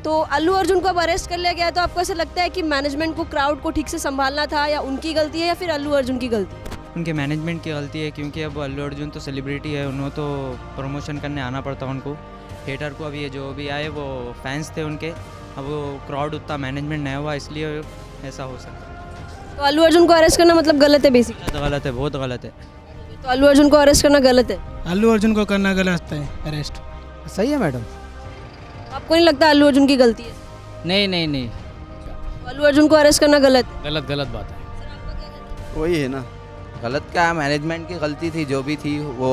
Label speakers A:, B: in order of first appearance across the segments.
A: तो अल्लू अर्जुन को अब अरेस्ट कर लिया गया है, तो आपको ऐसा लगता है कि मैनेजमेंट को क्राउड को ठीक से संभालना था, या उनकी गलती है या फिर अल्लू अर्जुन की गलती है?
B: उनके मैनेजमेंट की गलती है, क्योंकि अब अल्लू अर्जुन तो सेलिब्रिटी है, उन्होंने तो प्रमोशन करने आना पड़ता उनको। थिएटर को अभी ये जो भी आए वो फैंस थे उनके, अब वो क्राउड उतना मैनेजमेंट नहीं हुआ, इसलिए ऐसा हो सकता है।
A: तो अल्लू अर्जुन को अरेस्ट करना मतलब गलत है बेसिकली?
B: गलत है, बहुत गलत है।
A: तो अल्लू अर्जुन को अरेस्ट करना गलत है?
C: अल्लू अर्जुन को करना गलत है अरेस्ट।
D: सही है मैडम।
A: आपको नहीं लगता अल्लू अर्जुन की गलती है?
D: नहीं नहीं नहीं,
A: तो अल्लू अर्जुन को अरेस्ट करना गलत है?
E: गलत बात है।
F: वही है ना, गलत क्या, मैनेजमेंट की गलती थी, जो भी थी वो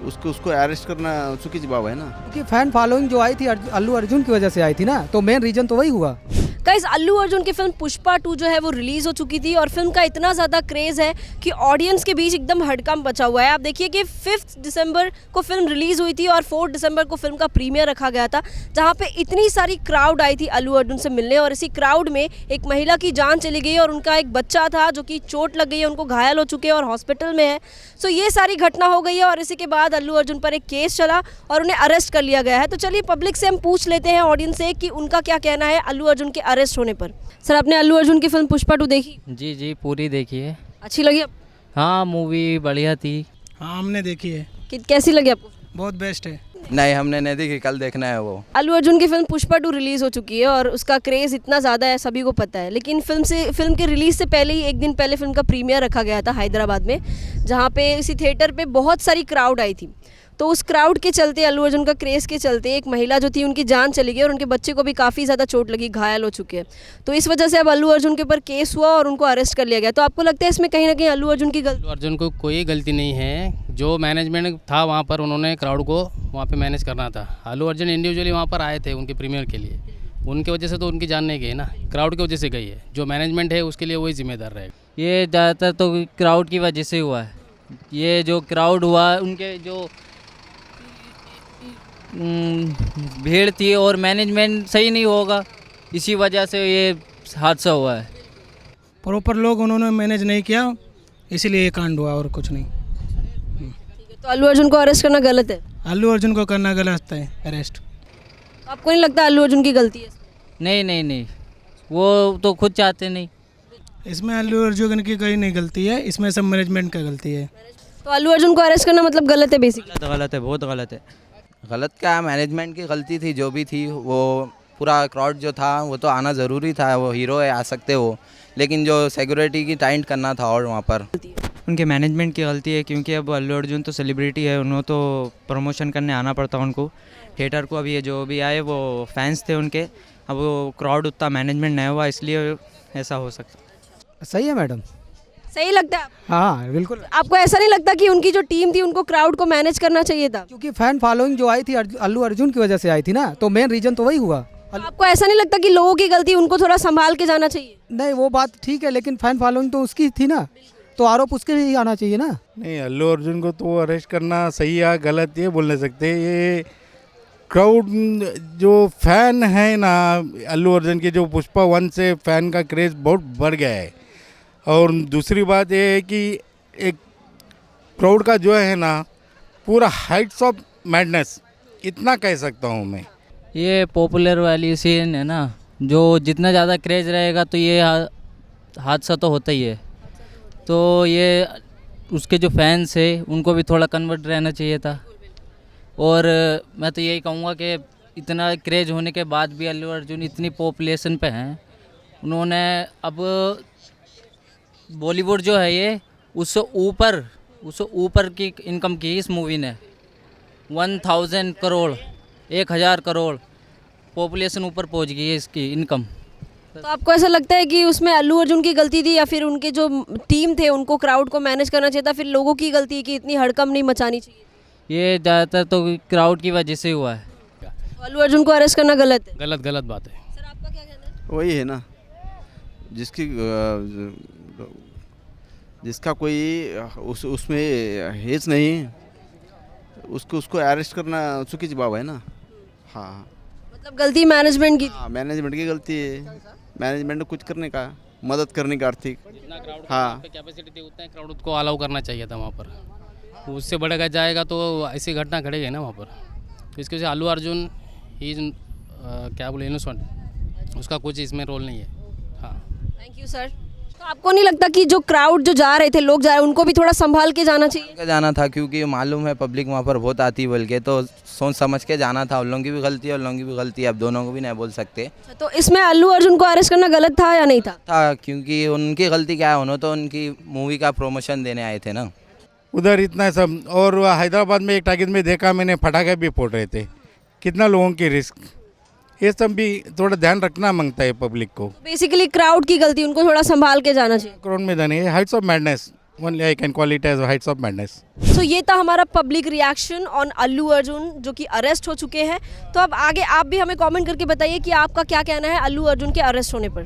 F: उसको अरेस्ट करना चुकी बात है ना।
D: क्योंकि फैन फॉलोइंग जो आई थी अल्लू अर्जुन की वजह से आई थी ना, तो मेन रीजन तो वही हुआ।
A: गाइस, अल्लू अर्जुन की फिल्म पुष्पा 2 जो है वो रिलीज हो चुकी थी, और फिल्म का इतना ज़्यादा क्रेज़ है कि ऑडियंस के बीच एकदम हड़कंप मचा हुआ है। आप देखिए कि 5 दिसंबर को फिल्म रिलीज़ हुई थी और 4 दिसंबर को फिल्म का प्रीमियर रखा गया था, जहां पे इतनी सारी क्राउड आई थी अल्लू अर्जुन से मिलने। और इसी क्राउड में एक महिला की जान चली गई और उनका एक बच्चा था जो कि चोट लग गई है, उनको घायल हो चुके हैं और हॉस्पिटल में है। सो ये सारी घटना हो गई है, और इसी के बाद अल्लू अर्जुन पर एक केस चला और उन्हें अरेस्ट कर लिया गया है। तो चलिए पब्लिक से हम पूछ लेते हैं, ऑडियंस से, कि उनका क्या कहना है अल्लू अर्जुन के अरेस्ट होने पर। सर, आपने अल्लू अर्जुन की फिल्म पुष्पा 2 देखी?
D: जी जी, पूरी देखी है।
A: अच्छी लगी आपको?
D: हाँ, मूवी बढ़िया थी।
C: हाँ, हमने देखी है,
A: कैसी लगी आपको?
C: बहुत बेस्ट है।
F: नहीं, हमने नहीं देखी, कल देखना है वो।
A: अल्लू अर्जुन की फिल्म पुष्पा 2 रिलीज हो चुकी है और उसका क्रेज इतना ज़्यादा है, सभी को पता है। लेकिन फिल्म के रिलीज से पहले ही एक दिन पहले फिल्म का प्रीमियर रखा गया था हैदराबाद में, जहाँ पे इसी थिएटर पे बहुत सारी क्राउड आई थी। तो उस क्राउड के चलते, अल्लू अर्जुन का क्रेज़ के चलते, एक महिला जो थी उनकी जान चली गई और उनके बच्चे को भी काफ़ी ज़्यादा चोट लगी, घायल हो चुके हैं। तो इस वजह से अब अल्लू अर्जुन के ऊपर केस हुआ और उनको अरेस्ट कर लिया गया। तो आपको लगता है इसमें कहीं ना कहीं अल्लू अर्जुन की गलती?
E: अल्लू अर्जुन को कोई गलती नहीं है, जो मैनेजमेंट था वहाँ पर उन्होंने क्राउड को वहाँ पे मैनेज करना था। अल्लू अर्जुन इंडिविजुअली वहाँ पर आए थे उनके प्रीमियर के लिए, उनकी वजह से तो उनकी जान नहीं गई ना, क्राउड की वजह से गई है। जो मैनेजमेंट है उसके लिए वही जिम्मेदार रहेगा।
D: ये ज़्यादातर तो क्राउड की वजह से हुआ है। ये जो क्राउड हुआ, उनके जो भीड़ थी और मैनेजमेंट सही नहीं होगा, इसी वजह से ये हादसा हुआ है।
C: प्रॉपर लोग उन्होंने मैनेज नहीं किया, इसीलिए ये कांड हुआ, और कुछ नहीं।
A: तो अल्लू अर्जुन को अरेस्ट करना गलत है?
C: अल्लू अर्जुन को करना गलत है अरेस्ट।
A: आपको नहीं लगता अल्लू अर्जुन की गलती है?
D: नहीं नहीं नहीं, वो तो खुद चाहते नहीं।
C: इसमें अल्लू अर्जुन की कोई नहीं गलती है, इसमें सब मैनेजमेंट का गलती है।
A: तो अल्लू अर्जुन को अरेस्ट करना मतलब गलत है बेसिकली?
B: गलत है, बहुत गलत है।
F: गलत क्या, मैनेजमेंट की गलती थी, जो भी थी वो पूरा क्राउड जो था वो तो आना ज़रूरी था, वो हीरो है, आ सकते हो, लेकिन जो सिक्योरिटी की टाइट करना था और वहाँ पर
B: उनके मैनेजमेंट की गलती है, क्योंकि अब अल्लू अर्जुन तो सेलिब्रिटी है, उन्होंने तो प्रमोशन करने आना पड़ता उनको। थिएटर को अभी ये जो भी आए वो फैंस थे उनके, अब वो क्राउड उतना मैनेजमेंट नहीं हुआ, इसलिए ऐसा हो सकता।
D: सही है मैडम।
A: सही लगता है?
D: हाँ बिल्कुल।
A: आपको ऐसा नहीं लगता कि उनकी जो टीम थी उनको क्राउड को मैनेज करना चाहिए था?
D: क्योंकि फैन फॉलोइंग जो आई थी अल्लू अर्जुन की वजह से आई थी ना, तो मेन रीजन तो वही हुआ।
A: आपको ऐसा नहीं लगता कि लोगों की गलती, उनको थोड़ा संभाल के जाना चाहिए?
D: नहीं, वो बात ठीक है, लेकिन फैन फॉलोइंग तो उसकी थी ना, तो आरोप उसके ही आना चाहिए ना।
G: नहीं, अल्लू अर्जुन को तो अरेस्ट करना सही या गलत ये बोल नहीं सकते। ये क्राउड जो फैन है ना अल्लू अर्जुन के, जो पुष्पा 1 से फैन का क्रेज़ बहुत बढ़ गया है। और दूसरी बात ये है कि एक क्राउड का जो है ना पूरा हाइट्स ऑफ मैडनेस, इतना कह सकता हूँ मैं।
D: ये पॉपुलर वाली सीन है ना, जो जितना ज़्यादा क्रेज रहेगा तो ये हादसा तो होता ही है। तो ये उसके जो फैंस है उनको भी थोड़ा कन्वर्ट रहना चाहिए था। और मैं तो यही कहूँगा कि इतना क्रेज होने के बाद भी अल्लू अर्जुन इतनी पॉपुलेशन पे हैं, उन्होंने अब बॉलीवुड जो है ये उससे ऊपर की इनकम की इस मूवी ने। 1000 करोड़, 1000 करोड़ पॉपुलेशन ऊपर पहुंच गई है इसकी इनकम।
A: तो आपको ऐसा लगता है कि उसमें अल्लू अर्जुन की गलती थी, या फिर उनके जो टीम थे उनको क्राउड को मैनेज करना चाहिए था, फिर लोगों की गलती है कि इतनी हड़कंप नहीं मचानी चाहिए?
D: ये ज़्यादातर तो क्राउड की वजह से हुआ है।
A: तो अल्लू अर्जुन को अरेस्ट करना गलत है?
E: गलत बात है।
A: सर, आपका क्या कहना है?
F: वही है ना, जिसका कोई उसमें हेज नहीं, उसको अरेस्ट करना चुकी बात है ना। हाँ,
A: मतलब गलती मैनेजमेंट की?
F: हाँ, मैनेजमेंट की गलती है, मैनेजमेंट को कुछ करने का, मदद करने का आर्थिक।
E: जितना क्राउड
F: हाँ,
E: कैपेसिटी थी उतना क्राउड को अलाउ करना चाहिए था वहाँ पर। उससे बढ़ेगा जाएगा तो ऐसी घटना घटेगी ना वहाँ पर। तो इसकी वजह से अल्लू अर्जुन ही क्या बोले इनोसेंट, उसका कुछ इसमें रोल नहीं है। हाँ
A: थैंक यू सर। तो आपको नहीं लगता कि जो क्राउड जो जा रहे थे, लोग जा रहे हैं, उनको भी थोड़ा संभाल के जाना चाहिए?
F: के जाना था क्योंकि मालूम है पब्लिक वहाँ पर बहुत आती बोल के, तो सोच समझ के जाना था। उन लोगों की भी गलती है, उन लोगों की भी गलती है, अब दोनों को भी नहीं बोल सकते
A: अच्छा, तो इसमें अल्लू अर्जुन को अरेस्ट करना गलत था या नहीं था?
F: था, क्योंकि उनकी गलती क्या है, उन्होंने तो उनकी मूवी का प्रमोशन देने आए थे ना।
G: उधर इतना सब, और हैदराबाद में एक टागिद में देखा मैंने पटाखे भी फोड़ रहे थे, कितना लोगों की रिस्क, ये सब भी थोड़ा ध्यान रखना मांगता है पब्लिक को।
A: बेसिकली क्राउड की गलती, उनको थोड़ा संभाल के जाना चाहिए।
G: क्राउड में जाने heights of madness, only I can call it as heights of madness.
A: So ये था हमारा public reaction on Allu Arjun जो कि अरेस्ट हो चुके हैं। तो अब आगे आप भी हमें कमेंट करके बताइए कि आपका क्या कहना है अल्लू अर्जुन के अरेस्ट होने पर।